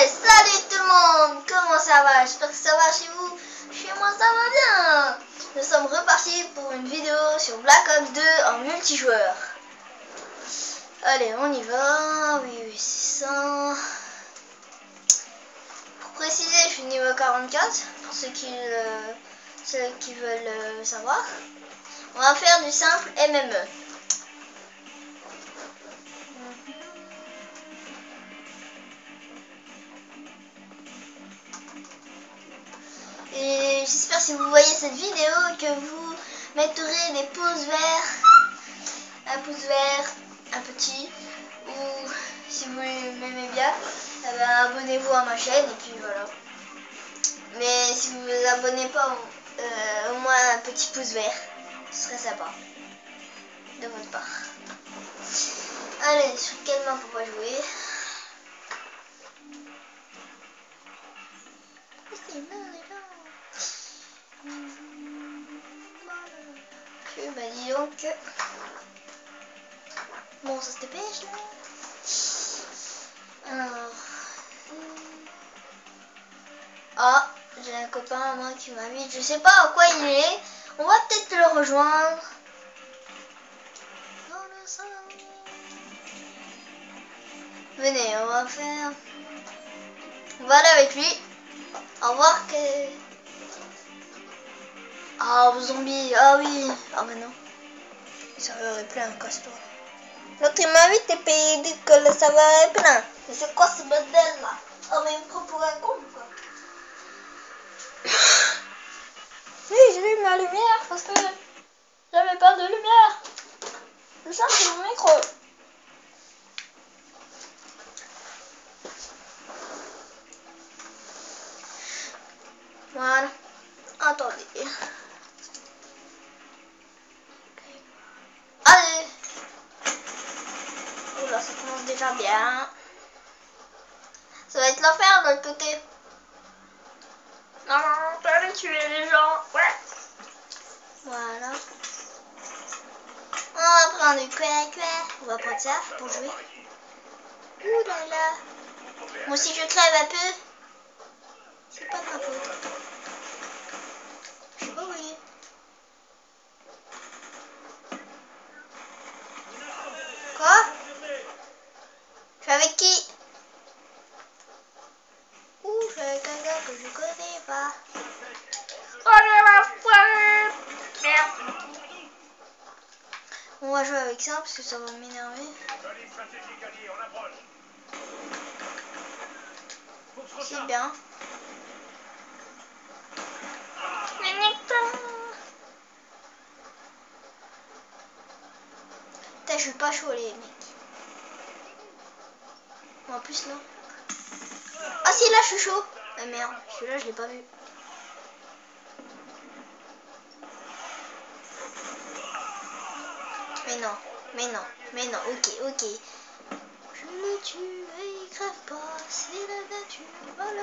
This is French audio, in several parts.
Hey, salut tout le monde, comment ça va? J'espère que ça va chez vous. Chez moi ça va bien. Nous sommes repartis pour une vidéo sur Black Ops 2 en multijoueur. Allez, on y va. Oui, c'est ça. Pour préciser, je suis niveau 44 pour ceux qui veulent savoir. On va faire du simple MME. Et j'espère si vous voyez cette vidéo que vous mettrez des pouces verts, un pouce vert, un petit, ou si vous m'aimez bien, eh ben, abonnez-vous à ma chaîne et puis voilà. Mais si vous vous abonnez pas, au moins un petit pouce vert, ce serait sympa de votre part. Allez, sur quelle main on va jouer? Bah dis donc. Bon, ça se dépêche là. Alors. Ah, j'ai un copain à moi qui m'invite. Je sais pas à quoi il est. On va peut-être le rejoindre. Venez, on va faire. On va aller avec lui. Au revoir que. Ah, zombie. Ah oui. Ah mais non. Ça aurait plein, casse-toi. L'autre il m'invite et puis il dit que le serveur est plein. Mais c'est quoi ce modèle là? Oh mais il me prend pour un con quoi. Oui, j'allume la lumière parce que j'avais pas de lumière. Le simple c'est mon micro. Voilà. Attendez. Allez. Oula, ça commence déjà bien. Ça va être l'enfer de l'autre côté. Non, tu vas aller tuer les gens. Ouais. Voilà. On va prendre du quoi. On va prendre ça pour jouer. Ouh là là. Moi si je crève un peu, c'est pas de ma faute. Je sais pas où il est. Quoi? Je suis avec qui? Ouh, je suis avec un gars que je connais pas. Oh ma foire. Merde. On va jouer avec ça parce que ça va m'énerver. C'est bien. Putain, je suis pas chaud les mecs. En plus non. Ah si, là je suis chaud. Ah merde, celui-là je l'ai pas vu. Mais non, ok. Je le tue et il crève pas, c'est la nature, oh là là.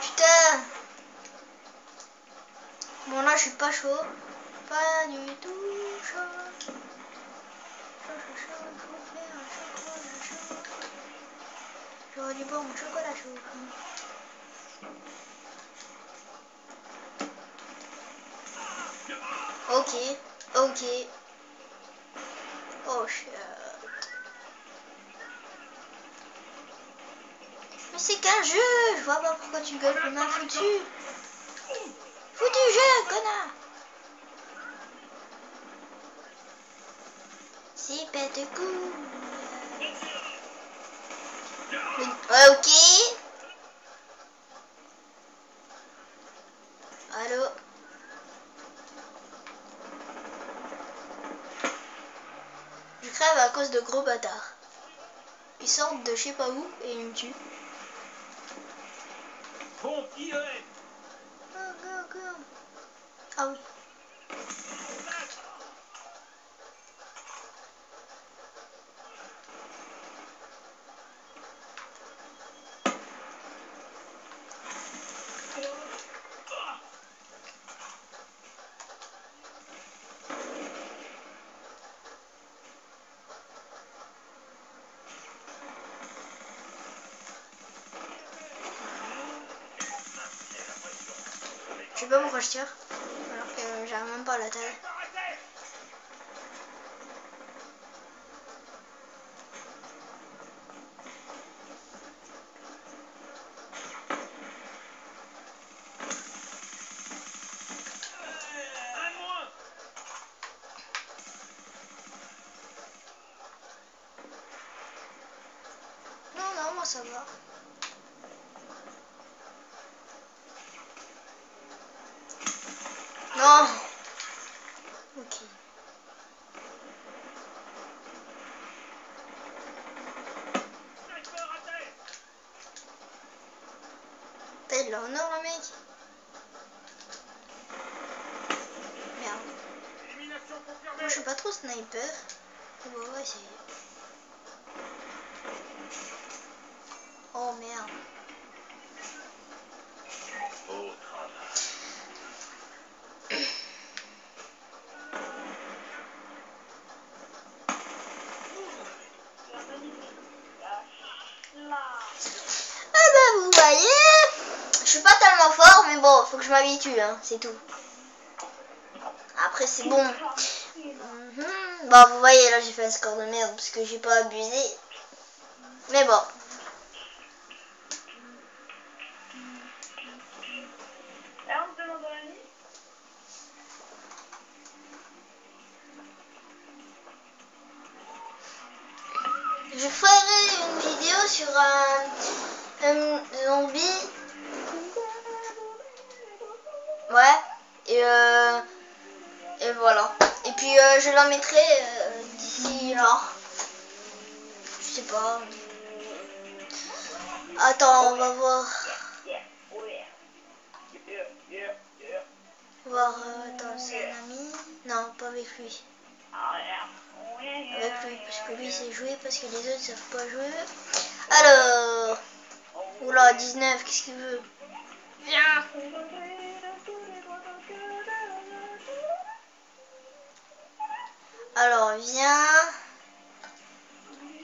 Putain. Bon là je suis pas chaud. Pas du tout chaud. J'aurais dû boire mon chocolat chaud. Ok. Oh shit. Mais c'est qu'un jeu. Je vois pas pourquoi tu gueules comme un foutu. Foutu jeu, connard. C'est pas de coup. Ouais, ok. Allô. Je crève à cause de gros bâtards. Ils sortent de je sais pas où et ils me tuent. Bon, IEM. Go. Ah oui. sais pas pourquoi je tire. Alors que j'arrive même pas à la taille. Non, moi ça va. Non. Ok. T'as de l'honneur, le mec. Merde. Moi, je suis pas trop sniper. Bon, on va essayer. Oh merde. Ah bah vous voyez, je suis pas tellement fort, mais bon, faut que je m'habitue, hein, c'est tout. Après c'est bon. Bon, vous voyez, là j'ai fait un score de merde parce que j'ai pas abusé. Mais bon. Je ferai une vidéo sur un zombie. Ouais. Et voilà. Et puis je la mettrai d'ici là. Je sais pas. Attends, on va voir. Attends, c'est un ami. Non, pas avec lui. Avec lui, parce que lui sait jouer, parce que les autres savent pas jouer. Alors. Oula, 19, qu'est-ce qu'il veut? Viens. Alors, viens.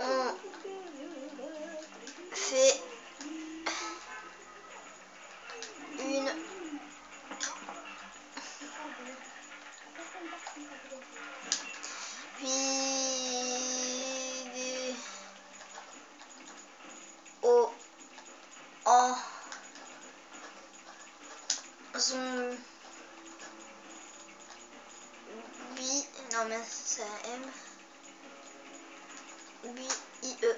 On fait une vidéo en zombie. Non, mais c'est un M. B-I-E.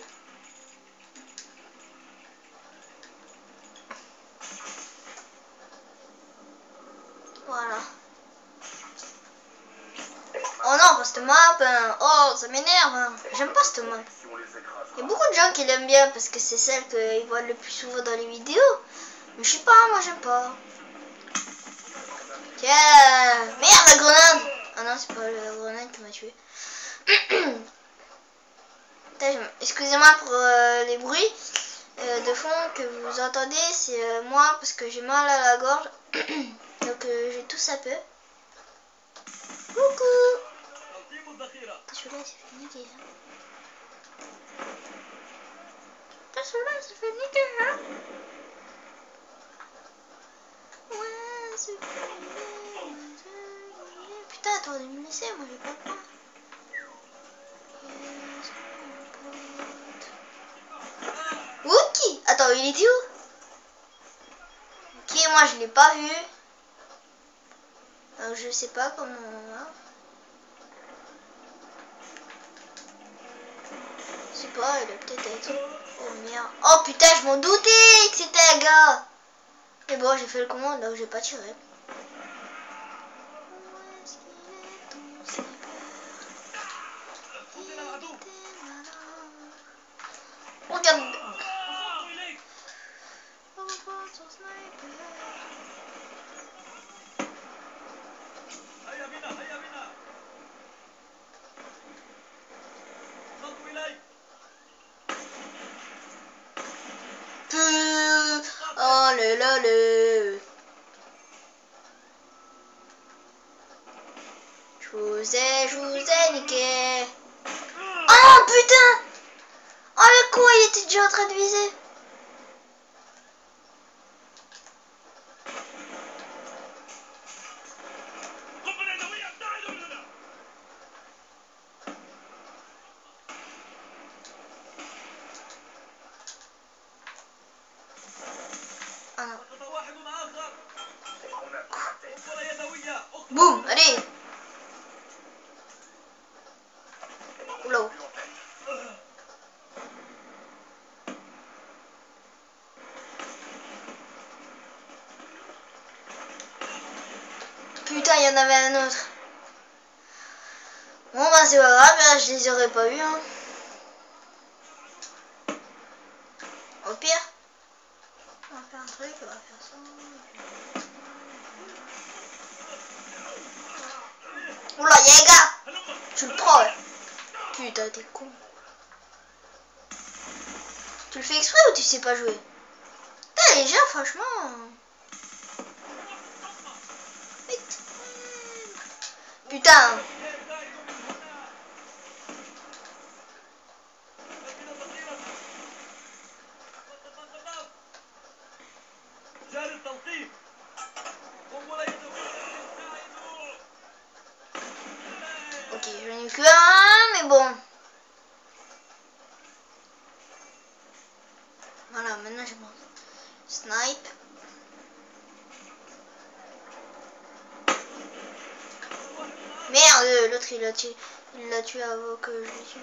Voilà. Oh non, pas cette map. Hein. Oh, ça m'énerve. Hein. J'aime pas cette map. Il y a beaucoup de gens qui l'aiment bien parce que c'est celle qu'ils voient le plus souvent dans les vidéos. Mais je sais pas, moi j'aime pas. Tiens, merde la grenade. Ah non, c'est pas la grenade qui m'a tué. Excusez-moi pour les bruits de fond que vous entendez. C'est moi parce que j'ai mal à la gorge. Donc j'ai tout ça peu. Coucou. Celui-là il s'est fait niquer. Celui-là il s'est fait niquer. Hein. Ouais, c'est fait. Putain, attends de me laisser, moi j'ai pas le temps. Ok. Attends, il était où? Ok, moi je l'ai pas vu. Donc je sais pas comment on va. Je sais pas, il a peut-être été. Oh merde. Oh putain, je m'en doutais que c'était un gars. Mais bon, j'ai fait le commande donc j'ai pas tiré. Regarde. Oh le la le. Je vous ai niqué. Oh putain. Oh le con, il était déjà en train de viser. Allez. Oula. Putain, il y en avait un autre. Bon bah c'est pas grave, là, je les aurais pas eu hein. Au pire, on va faire un truc, on va faire ça. Oula, y'a un gars. Tu le prends, ouais. Putain, t'es con. Tu le fais exprès ou tu sais pas jouer? Putain, les gens, franchement. Putain. Ok, j'en ai que un, mais bon. Voilà, maintenant je pense. Snipe. Merde, l'autre il l'a tué. Il l'a tué avant que je le tue.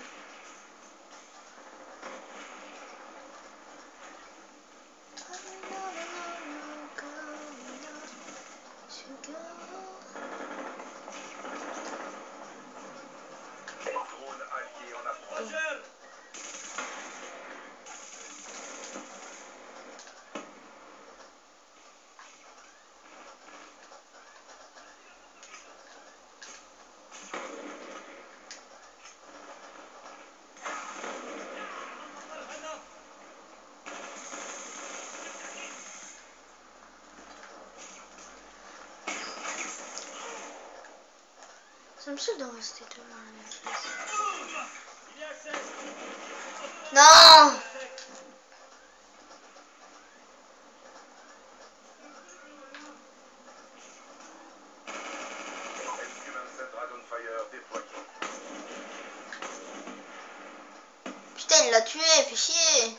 Ça me saoule de rester toujours à la même place. Non! Putain, il l'a tué, fait chier.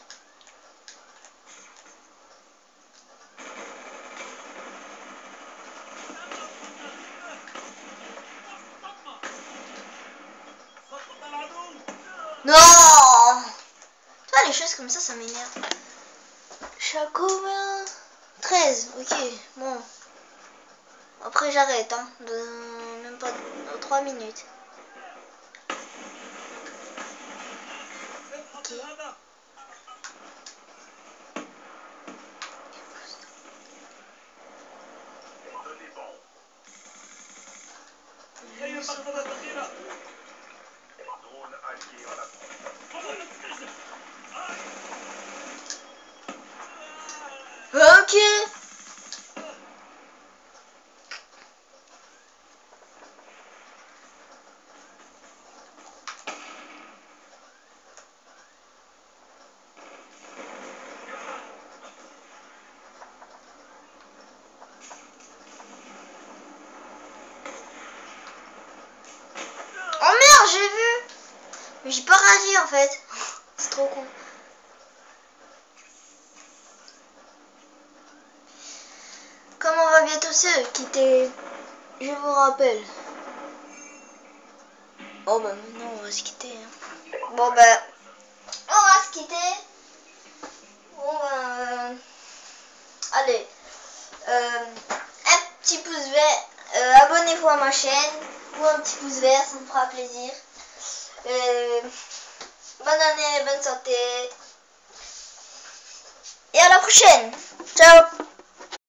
Non! Tu vois, les choses comme ça m'énerve. Je suis à combien? 13, ok, bon. Après j'arrête, hein, même pas 3 minutes. Ok. Ok. Oh merde, j'ai vu. Mais j'ai pas réagi en fait. C'est trop con. Comme on va bientôt se quitter, je vous rappelle. Oh bah maintenant on va se quitter. Hein. Bon bah on va se quitter. Bon bah allez. Un petit pouce vert. Abonnez-vous à ma chaîne. Ou un petit pouce vert, ça me fera plaisir. Bonne année, bonne santé. Et à la prochaine. Ciao.